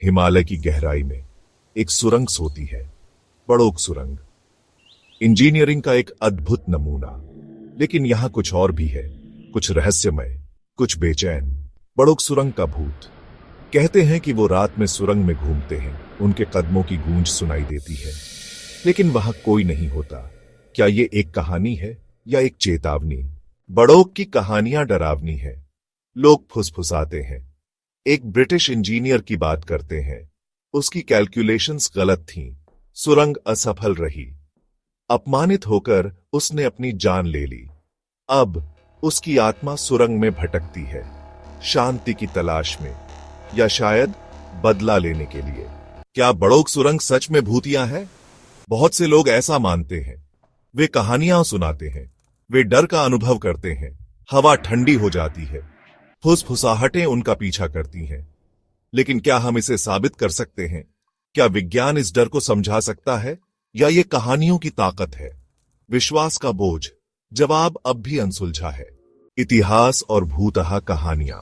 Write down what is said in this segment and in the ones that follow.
हिमालय की गहराई में एक सुरंग सोती है। बड़ोक सुरंग इंजीनियरिंग का एक अद्भुत नमूना। लेकिन यहां कुछ और भी है, कुछ रहस्यमय, कुछ बेचैन। बड़ोक सुरंग का भूत। कहते हैं कि वो रात में सुरंग में घूमते हैं, उनके कदमों की गूंज सुनाई देती है, लेकिन वहां कोई नहीं होता। क्या ये एक कहानी है या एक चेतावनी? बड़ोक की कहानियां डरावनी है। लोग फुसफुसाते हैं। एक ब्रिटिश इंजीनियर की बात करते हैं, उसकी कैलकुलेशंस गलत थीं, सुरंग असफल रही। अपमानित होकर उसने अपनी जान ले ली। अब उसकी आत्मा सुरंग में भटकती है, शांति की तलाश में, या शायद बदला लेने के लिए। क्या बड़ोक सुरंग सच में भूतिया है? बहुत से लोग ऐसा मानते हैं। वे कहानियां सुनाते हैं, वे डर का अनुभव करते हैं। हवा ठंडी हो जाती है, फुसफुसाहटें उनका पीछा करती हैं। लेकिन क्या हम इसे साबित कर सकते हैं? क्या विज्ञान इस डर को समझा सकता है, या ये कहानियों की ताकत है? विश्वास का बोझ। जवाब अब भी अनसुलझा है। इतिहास और भूतहा कहानियां।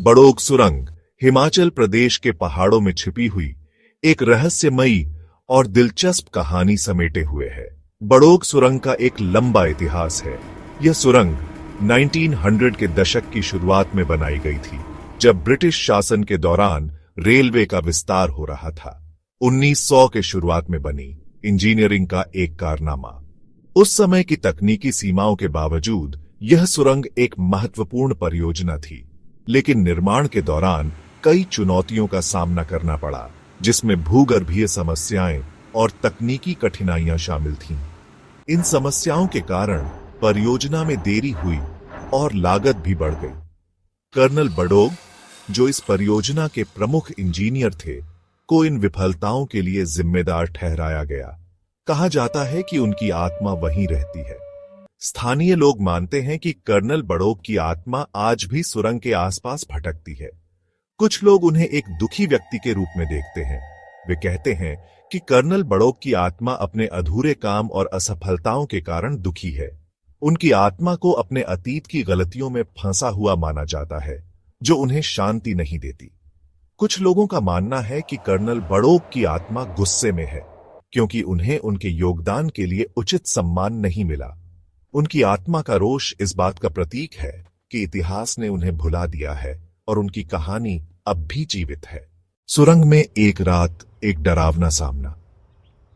बड़ोक सुरंग हिमाचल प्रदेश के पहाड़ों में छिपी हुई एक रहस्यमयी और दिलचस्प कहानी समेटे हुए है। बड़ोक सुरंग का एक लंबा इतिहास है। यह सुरंग 1900 के दशक की शुरुआत में बनाई गई थी, जब ब्रिटिश शासन के दौरान रेलवे का विस्तार हो रहा था। 1900 के शुरुआत में बनी इंजीनियरिंग का एक कारनामा। उस समय की तकनीकी सीमाओं के बावजूद यह सुरंग एक महत्वपूर्ण परियोजना थी। लेकिन निर्माण के दौरान कई चुनौतियों का सामना करना पड़ा, जिसमें भूगर्भीय समस्याएं और तकनीकी कठिनाइयां शामिल थीं। इन समस्याओं के कारण परियोजना में देरी हुई और लागत भी बढ़ गई। कर्नल बड़ोक, जो इस परियोजना के प्रमुख इंजीनियर थे, को इन विफलताओं के लिए जिम्मेदार ठहराया गया। कहा जाता है कि उनकी आत्मा वहीं रहती है। स्थानीय लोग मानते हैं कि कर्नल बड़ोक की आत्मा आज भी सुरंग के आसपास भटकती है। कुछ लोग उन्हें एक दुखी व्यक्ति के रूप में देखते हैं। वे कहते हैं कि कर्नल बड़ोक की आत्मा अपने अधूरे काम और असफलताओं के कारण दुखी है। उनकी आत्मा को अपने अतीत की गलतियों में फंसा हुआ माना जाता है, जो उन्हें शांति नहीं देती। कुछ लोगों का मानना है कि कर्नल बड़ोक की आत्मा गुस्से में है, क्योंकि उन्हें उनके योगदान के लिए उचित सम्मान नहीं मिला। उनकी आत्मा का रोष इस बात का प्रतीक है कि इतिहास ने उन्हें भुला दिया है और उनकी कहानी अब भी जीवित है। सुरंग में एक रात, एक डरावना सामना।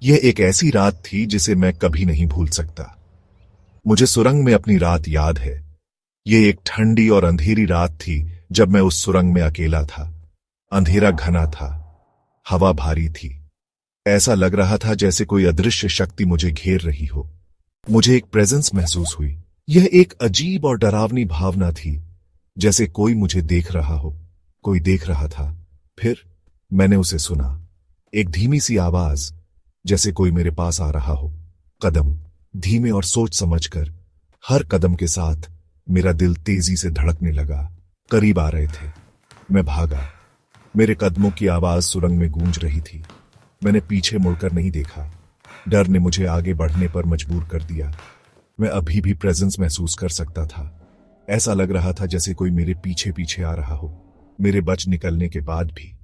यह एक ऐसी रात थी जिसे मैं कभी नहीं भूल सकता। मुझे सुरंग में अपनी रात याद है। यह एक ठंडी और अंधेरी रात थी जब मैं उस सुरंग में अकेला था। अंधेरा घना था, हवा भारी थी। ऐसा लग रहा था जैसे कोई अदृश्य शक्ति मुझे घेर रही हो। मुझे एक प्रेजेंस महसूस हुई। यह एक अजीब और डरावनी भावना थी, जैसे कोई मुझे देख रहा हो, कोई देख रहा था। फिर मैंने उसे सुना, एक धीमी सी आवाज, जैसे कोई मेरे पास आ रहा हो। कदम धीमे और सोच समझकर। हर कदम के साथ मेरा दिल तेजी से धड़कने लगा। करीब आ रहे थे। मैं भागा। मेरे कदमों की आवाज सुरंग में गूंज रही थी। मैंने पीछे मुड़कर नहीं देखा। डर ने मुझे आगे बढ़ने पर मजबूर कर दिया। मैं अभी भी प्रेजेंस महसूस कर सकता था। ऐसा लग रहा था जैसे कोई मेरे पीछे पीछे आ रहा हो, मेरे बच निकलने के बाद भी।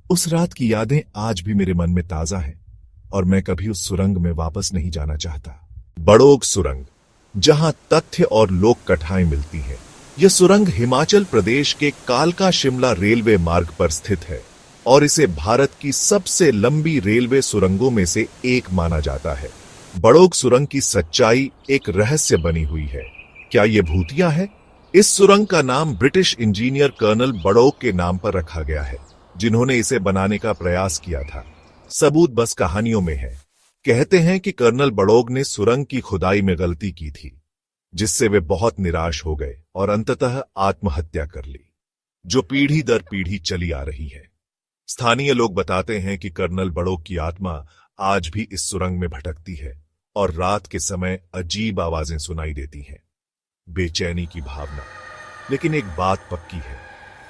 उस रात की यादें आज भी मेरे मन में ताजा हैं, और मैं कभी उस सुरंग में वापस नहीं जाना चाहता। बड़ोक सुरंग, जहां तथ्य और लोक कथाएं मिलती हैं। यह सुरंग हिमाचल प्रदेश के कालका शिमला रेलवे मार्ग पर स्थित है और इसे भारत की सबसे लंबी रेलवे सुरंगों में से एक माना जाता है। बड़ोक सुरंग की सच्चाई एक रहस्य बनी हुई है। क्या यह भूतिया है? इस सुरंग का नाम ब्रिटिश इंजीनियर कर्नल बड़ोक के नाम पर रखा गया है, जिन्होंने इसे बनाने का प्रयास किया था। सबूत बस कहानियों में है। कहते हैं कि कर्नल बड़ोक ने सुरंग की खुदाई में गलती की थी, जिससे वे बहुत निराश हो गए और अंततः आत्महत्या कर ली, जो पीढ़ी दर पीढ़ी चली आ रही है। स्थानीय लोग बताते हैं कि कर्नल बड़ोक की आत्मा आज भी इस सुरंग में भटकती है और रात के समय अजीब आवाजें सुनाई देती हैं। बेचैनी की भावना। लेकिन एक बात पक्की है,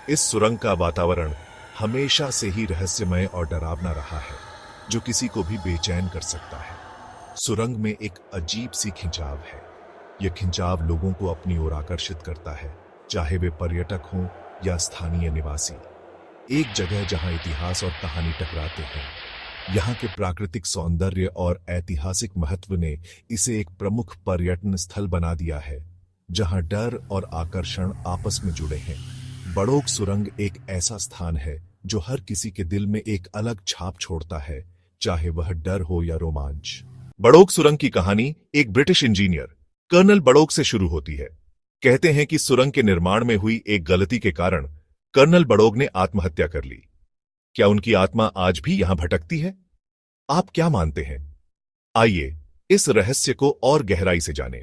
इस सुरंग का वातावरण हमेशा से ही रहस्यमय और डरावना रहा है, जो किसी को भी बेचैन कर सकता है। सुरंग में एक अजीब सी खिंचाव है। यह खिंचाव लोगों को अपनी ओर आकर्षित करता है, चाहे वे पर्यटक हों या स्थानीय निवासी। एक जगह जहां इतिहास और कहानी टकराते हैं। यहाँ के प्राकृतिक सौंदर्य और ऐतिहासिक महत्व ने इसे एक प्रमुख पर्यटन स्थल बना दिया है, जहां डर और आकर्षण आपस में जुड़े हैं। बड़ोक सुरंग एक ऐसा स्थान है जो हर किसी के दिल में एक अलग छाप छोड़ता है, चाहे वह डर हो या रोमांच। बड़ोक सुरंग की कहानी एक ब्रिटिश इंजीनियर कर्नल बड़ोक से शुरू होती है। कहते हैं कि सुरंग के निर्माण में हुई एक गलती के कारण कर्नल बड़ोक ने आत्महत्या कर ली। क्या उनकी आत्मा आज भी यहां भटकती है? आप क्या मानते हैं? आइए इस रहस्य को और गहराई से जानें।